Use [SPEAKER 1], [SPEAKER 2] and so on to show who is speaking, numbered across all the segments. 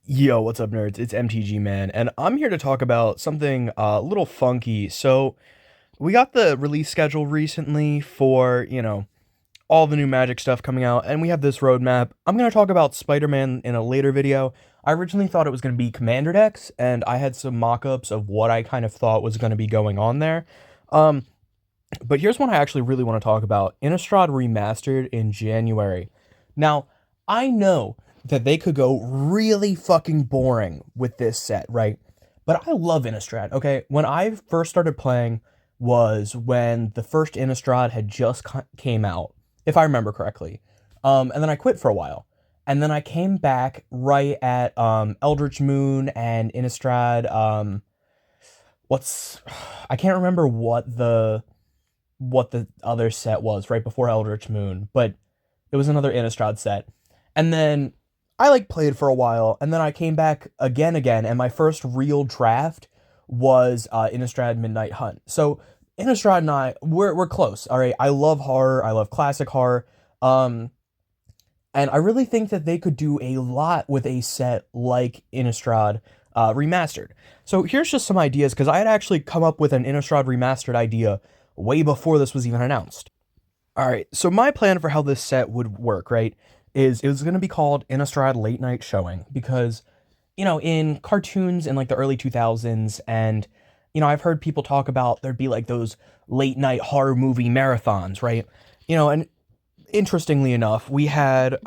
[SPEAKER 1] Yo, what's up, nerds? It's MTG Man, and I'm here to talk about something a little funky. So, we got the release schedule recently for, all the new Magic stuff coming out, and we have this roadmap. I'm going to talk about Spider-Man in a later video. I originally thought it was going to be Commander decks, and I had some mock-ups of what I kind of thought was going to be going on there. Um, but here's one I actually really want to talk about. Innistrad Remastered in January. Now, I know that they could go really fucking boring with this set, right? But I love Innistrad, okay? When I first started playing was when the first Innistrad had just came out, if I remember correctly. And then I quit for a while. And then I came back right at Eldritch Moon and Innistrad. What's I can't remember what the other set was right before Eldritch Moon, but it was another Innistrad set. And then I like played for a while, and then I came back again, and my first real draft was Innistrad Midnight Hunt. So Innistrad and we're close. All right, I love horror, I love classic horror, and I really think that they could do a lot with a set like Innistrad Remastered. So here's just some ideas because I had actually come up with an Innistrad Remastered idea way before this was even announced. All right, so my plan for how this set would work, right, is it was going to be called Innistrad Late Night Showing because, in cartoons in like the early 2000s, and, I've heard people talk about there'd be like those late night horror movie marathons, right? And interestingly enough, we had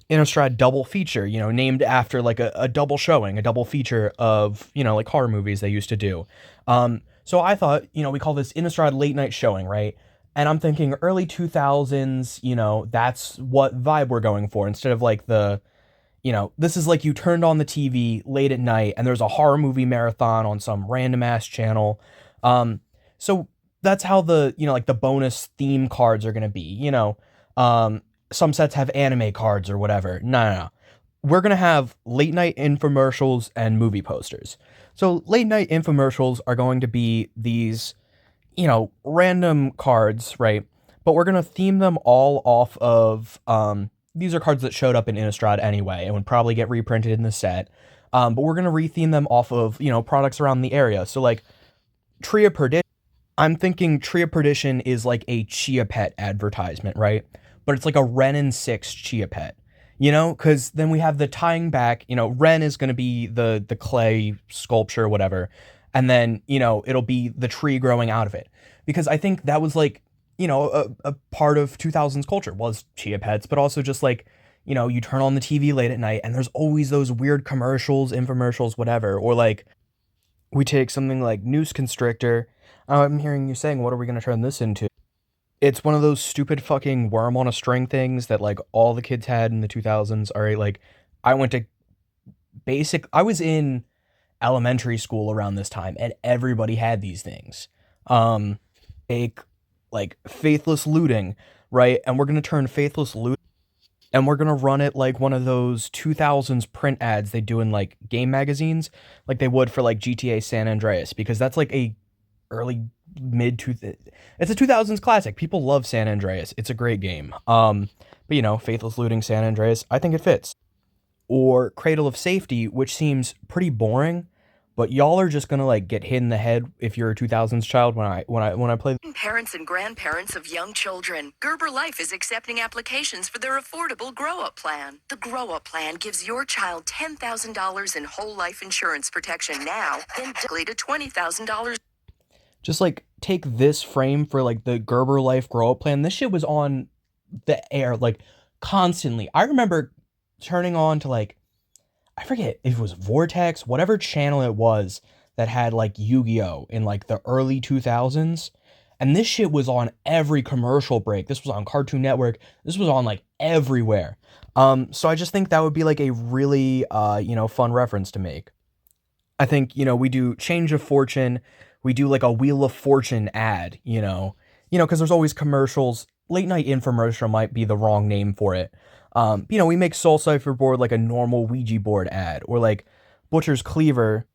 [SPEAKER 1] Innistrad Double Feature, named after like a double showing, a double feature of, like horror movies they used to do. So I thought, we call this Innistrad Late Night Showing, right? And I'm thinking early 2000s, that's what vibe we're going for instead of like this is like you turned on the TV late at night and there's a horror movie marathon on some random ass channel. So that's how like the bonus theme cards are going to be, some sets have anime cards or whatever. No. We're going to have late night infomercials and movie posters. So late night infomercials are going to be these random cards, right? But we're gonna theme them all off of these are cards that showed up in Innistrad anyway and would probably get reprinted in the set. But we're gonna retheme them off of, products around the area. So like Tree of Perdition. I'm thinking Tree of Perdition is like a Chia Pet advertisement, right? But it's like a Ren and 6 Chia Pet. Because then we have the tying back, Ren is gonna be the clay sculpture, whatever, and then it'll be the tree growing out of it because I think that was like a part of 2000s culture was chia pets, but also just like you turn on the TV late at night and there's always those weird commercials, infomercials, whatever. Or like we take something like Noose Constrictor. I'm hearing you saying, what are we going to turn this into? It's one of those stupid fucking worm on a string things that like all the kids had in the 2000s. All right, like I went to I was in elementary school around this time and everybody had these things. A like Faithless Looting, right? And we're going to turn Faithless Looting and we're going to run it like one of those 2000s print ads they do in like game magazines like they would for like GTA San Andreas because that's like a early mid two it's a 2000s classic. People love San Andreas. It's a great game. But Faithless Looting San Andreas, I think it fits. Or Cradle of Safety, which seems pretty boring, but y'all are just gonna like get hit in the head if you're a 2000s child when I play.
[SPEAKER 2] Parents and grandparents of young children, Gerber Life is accepting applications for their affordable grow-up plan. The grow-up plan gives your child $10,000 in whole life insurance protection now, then directly to $20,000.
[SPEAKER 1] Just like take this frame for like the Gerber Life grow-up plan. This shit was on the air like constantly. I remember turning on to like I forget if it was Vortex, whatever channel it was that had like Yu-Gi-Oh in like the early 2000s. And this shit was on every commercial break. This was on Cartoon Network. This was on like everywhere. So I just think that would be like a really fun reference to make. I think, we do Change of Fortune, we do like a Wheel of Fortune ad, because there's always commercials. Late night infomercial might be the wrong name for it. We make Soul Cipher board like a normal Ouija board ad, or like Butcher's Cleaver.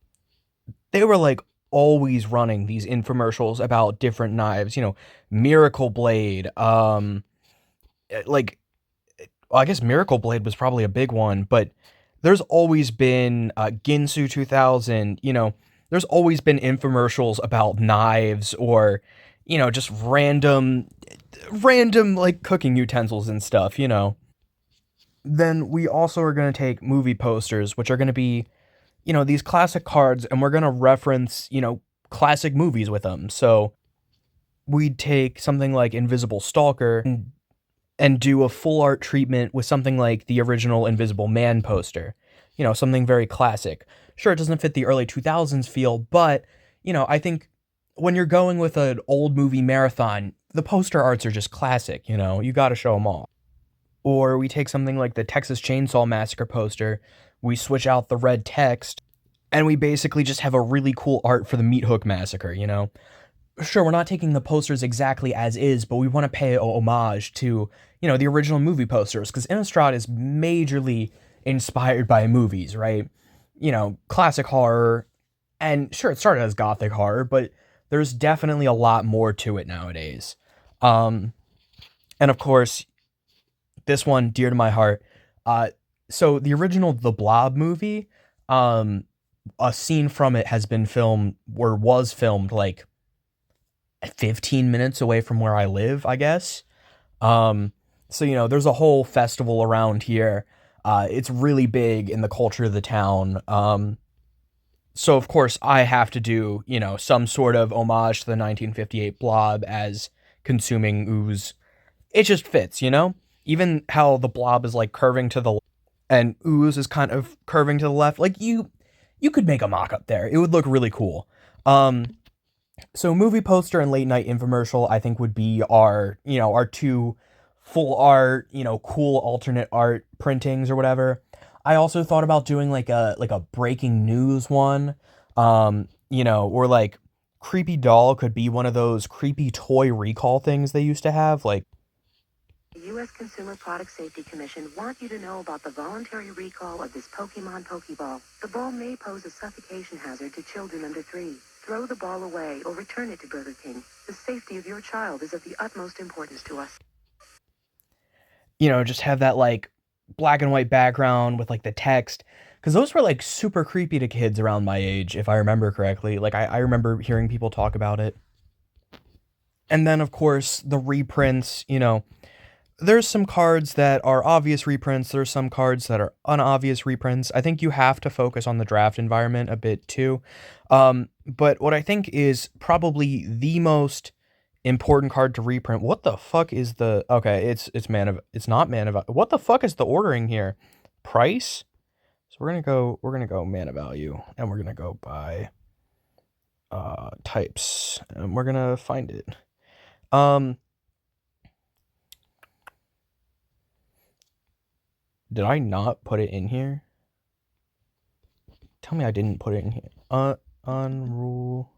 [SPEAKER 1] They were like always running these infomercials about different knives, Miracle Blade. Like, well, I guess Miracle Blade was probably a big one, but there's always been Ginsu 2000, there's always been infomercials about knives or, just random like cooking utensils and stuff. Then we also are going to take movie posters, which are going to be, these classic cards, and we're going to reference, classic movies with them. So we'd take something like Invisible Stalker and do a full art treatment with something like the original Invisible Man poster. Something very classic. Sure, it doesn't fit the early 2000s feel, but, I think when you're going with an old movie marathon, the poster arts are just classic, you got to show them all. Or we take something like the Texas Chainsaw Massacre poster, we switch out the red text, and we basically just have a really cool art for the Meat Hook Massacre. Sure, we're not taking the posters exactly as is, but we want to pay a homage to, the original movie posters, because Innistrad is majorly inspired by movies, right? Classic horror, and sure, it started as gothic horror, but there's definitely a lot more to it nowadays. Um, and of course, this one dear to my heart. So the original The Blob movie, um, a scene from it has been filmed or was filmed like 15 minutes away from where I live, I guess. So there's a whole festival around here. It's really big in the culture of the town. So of course I have to do, some sort of homage to the 1958 Blob as consuming ooze. It just fits. Even how the Blob is like curving to the left and ooze is kind of curving to the left. Like you could make a mock-up there. It would look really cool. So movie poster and late night infomercial, I think, would be our two full art, cool alternate art printings or whatever. I also thought about doing like a breaking news one, or like creepy doll could be one of those creepy toy recall things they used to have, like.
[SPEAKER 2] The U.S. Consumer Product Safety Commission want you to know about the voluntary recall of this Pokemon Pokeball. The ball may pose a suffocation hazard to children under 3. Throw the ball away or return it to Burger King. The safety of your child is of the utmost importance to us.
[SPEAKER 1] Just have that like black and white background with like the text. Because those were like super creepy to kids around my age, if I remember correctly. Like I remember hearing people talk about it. And then, of course, the reprints, there's some cards that are obvious reprints. There's some cards that are unobvious reprints. I think you have to focus on the draft environment a bit too. But what I think is probably the most important card to reprint. What the fuck is the okay? It's not mana. What the fuck is the ordering here? Price. So we're gonna go mana value, and we're gonna go by types, and we're gonna find it. Um, Did I not put it in here? Tell me I didn't put it in here. Unrule.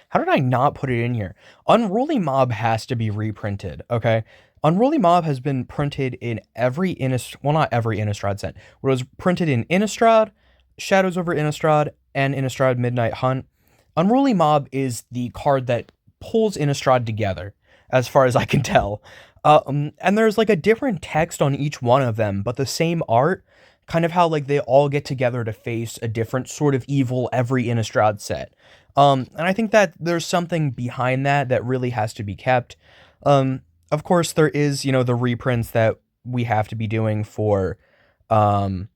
[SPEAKER 1] How did I not put it in here? Unruly Mob has to be reprinted, okay? Unruly Mob has been printed in every not every Innistrad set. It was printed in Innistrad, Shadows over Innistrad, and Innistrad Midnight Hunt. Unruly Mob is the card that pulls Innistrad together, as far as I can tell. And there's like a different text on each one of them, but the same art, kind of how like they all get together to face a different sort of evil every Innistrad set. And I think that there's something behind that really has to be kept. Of course, there is, the reprints that we have to be doing for, let's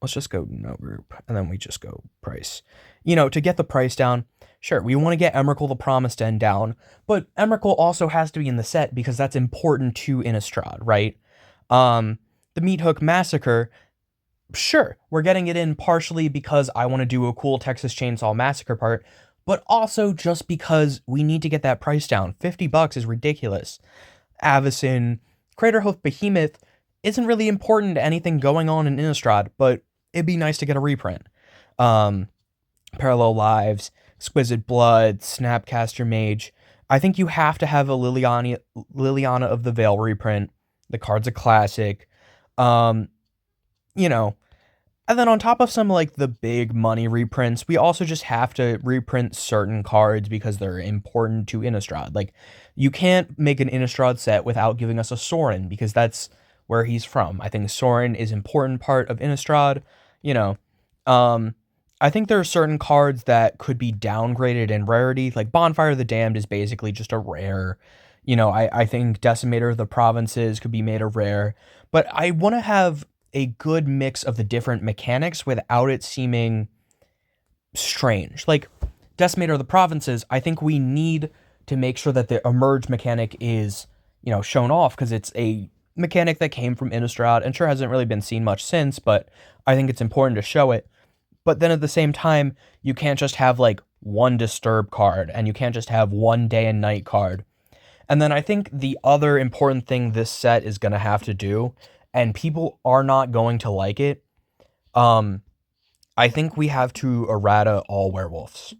[SPEAKER 1] just go no group, and then we just go price. To get the price down, sure, we want to get Emrakul the Promised End down, but Emrakul also has to be in the set because that's important to Innistrad, right? The Meat Hook Massacre, sure, we're getting it in partially because I want to do a cool Texas Chainsaw Massacre part, but also just because we need to get that price down. $50 is ridiculous. Avacyn, Craterhoof Behemoth isn't really important to anything going on in Innistrad, but it'd be nice to get a reprint. Parallel Lives, Exquisite Blood, Snapcaster Mage. I think you have to have a Liliana of the Veil reprint. The card's a classic. And then on top of some like the big money reprints, we also just have to reprint certain cards because they're important to Innistrad. Like, you can't make an Innistrad set without giving us a Sorin because that's where he's from. I think Sorin is an important part of Innistrad. You know, um, I think there are certain cards that could be downgraded in rarity. Like Bonfire of the Damned is basically just a rare. I think Decimator of the Provinces could be made a rare. But I want to have a good mix of the different mechanics without it seeming strange. Like Decimator of the Provinces, I think we need to make sure that the emerge mechanic is, shown off because it's a mechanic that came from Innistrad and sure hasn't really been seen much since, but I think it's important to show it. But then at the same time, you can't just have like one disturb card and you can't just have one day and night card. And then I think the other important thing this set is going to have to do, and people are not going to like it, um, I think we have to errata all werewolves.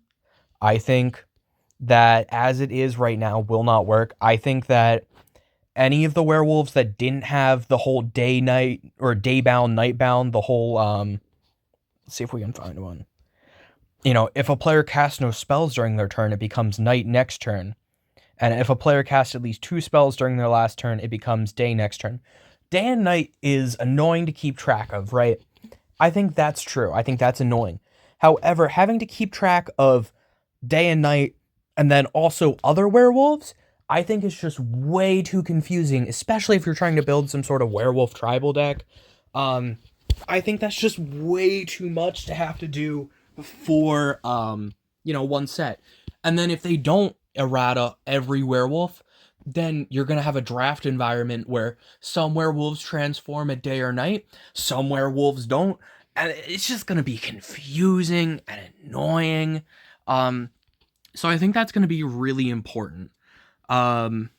[SPEAKER 1] I think that as it is right now will not work. I think that any of the werewolves that didn't have the whole day night or day bound night bound, the whole let's see if we can find one. If a player casts no spells during their turn, it becomes night next turn. And if a player casts at least 2 spells during their last turn, it becomes day next turn. Day and night is annoying to keep track of, right? I think that's true. I think that's annoying. However, having to keep track of day and night and then also other werewolves, I think is just way too confusing, especially if you're trying to build some sort of werewolf tribal deck. I think that's just way too much to have to do for one set. And then if they don't errata every werewolf, then you're going to have a draft environment where some werewolves transform at day or night, some werewolves don't, and it's just going to be confusing and annoying. So I think that's going to be really important. Other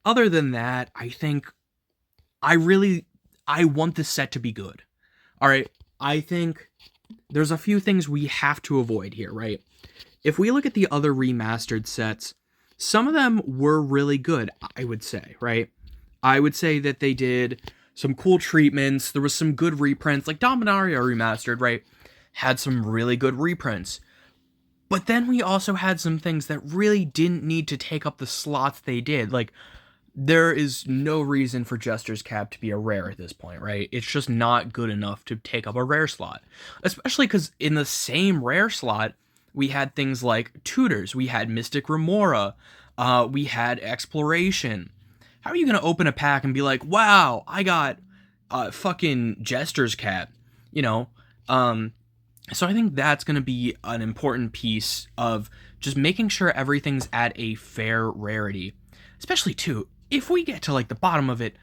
[SPEAKER 1] than that, I think I want this set to be good. All right, I think there's a few things we have to avoid here, right? If we look at the other remastered sets, some of them were really good, I would say, right? I would say that they did some cool treatments. There was some good reprints, like Dominaria Remastered, right? Had some really good reprints. But then we also had some things that really didn't need to take up the slots they did. Like, there is no reason for Jester's Cap to be a rare at this point, right? It's just not good enough to take up a rare slot. Especially because in the same rare slot, we had things like Tutors, we had Mystic Remora, we had Exploration. How are you going to open a pack and be like, wow, I got fucking Jester's Cap, So I think that's going to be an important piece of just making sure everything's at a fair rarity. Especially, too, if we get to, like, the bottom of it,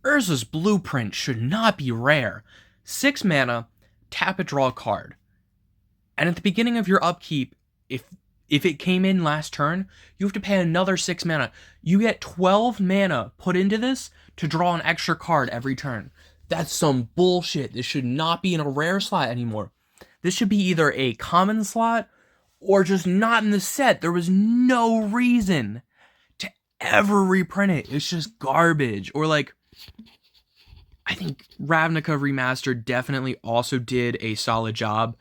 [SPEAKER 1] Urza's Blueprint should not be rare. 6 mana, tap it, draw a card. And at the beginning of your upkeep, if it came in last turn, you have to pay another 6 mana. You get 12 mana put into this to draw an extra card every turn. That's some bullshit. This should not be in a rare slot anymore. This should be either a common slot or just not in the set. There was no reason to ever reprint it. It's just garbage. Or like, I think Ravnica Remastered definitely also did a solid job.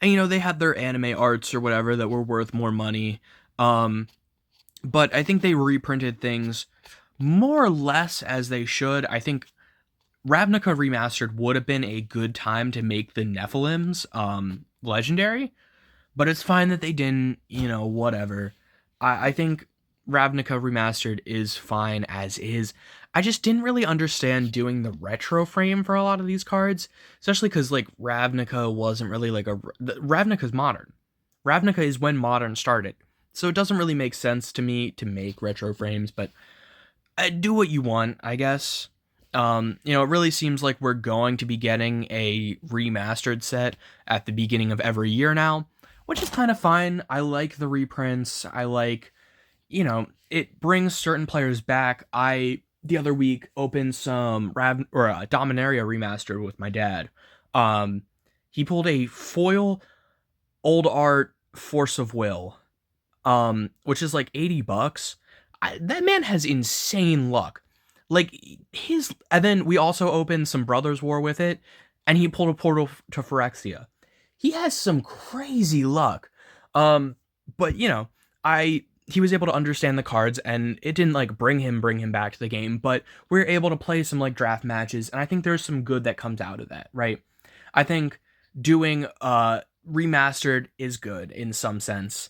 [SPEAKER 1] And, they had their anime arts or whatever that were worth more money. But I think they reprinted things more or less as they should. I think Ravnica Remastered would have been a good time to make the Nephilims legendary. But it's fine that they didn't, whatever. I think Ravnica Remastered is fine as is. I just didn't really understand doing the retro frame for a lot of these cards, especially because, like, Ravnica wasn't really, like, Ravnica's modern. Ravnica is when modern started, so it doesn't really make sense to me to make retro frames, but do what you want, I guess. It really seems like we're going to be getting a remastered set at the beginning of every year now, which is kind of fine. I like the reprints. I like, it brings certain players back. The other week, opened some Dominaria Remastered with my dad. He pulled a foil old art Force of Will, which is like $80. That man has insane luck. Like, and then we also opened some Brothers War with it, and he pulled a Portal to Phyrexia. He has some crazy luck. But, I he was able to understand the cards, and it didn't like bring him back to the game, but we are able to play some like draft matches, and I think there's some good that comes out of that, right? I think doing remastered is good in some sense.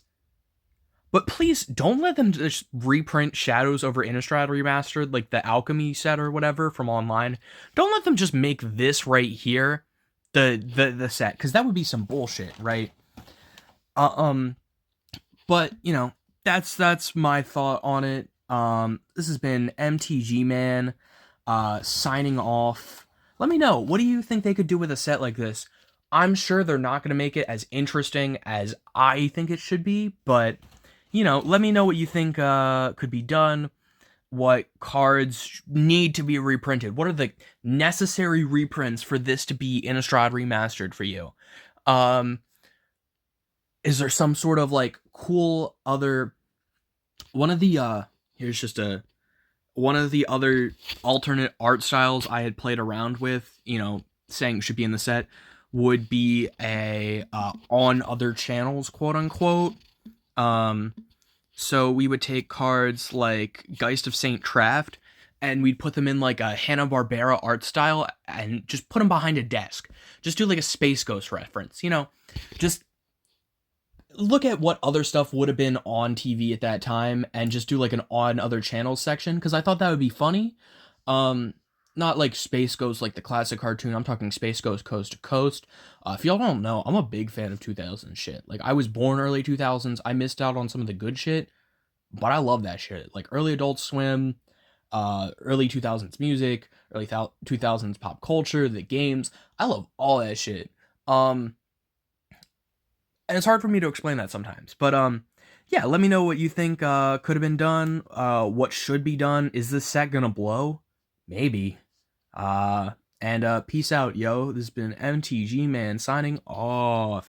[SPEAKER 1] But please don't let them just reprint Shadows over Innistrad remastered, like the Alchemy set or whatever from online. Don't let them just make this right here the set, because that would be some bullshit, right? Uh, um, but that's my thought on it. This has been MTG Man, signing off. Let me know, what do you think they could do with a set like this? I'm sure they're not going to make it as interesting as I think it should be, but let me know what you think could be done. What cards need to be reprinted? What are the necessary reprints for this to be Innistrad remastered for you? Um, is there some sort of like cool other one of the here's just a one of the other alternate art styles I had played around with, saying should be in the set, would be a on other channels, quote unquote. Um, so we would take cards like Geist of Saint Traft, and we'd put them in like a Hanna-Barbera art style and just put them behind a desk. Just do like a Space Ghost reference, just look at what other stuff would have been on TV at that time and just do like an on other channels section, because I thought that would be funny. Um, Not like Space Ghost like the classic cartoon. I'm talking Space Ghost Coast to Coast. If y'all don't know, I'm a big fan of 2000s shit. Like, I was born early 2000s. I missed out on some of the good shit, but I love that shit. Like early Adult Swim, early 2000s music, early 2000s pop culture, the games. I love all that shit. And it's hard for me to explain that sometimes. But yeah, let me know what you think could have been done. What should be done? Is this set gonna blow? Maybe. And peace out, yo. This has been MTG Man signing off.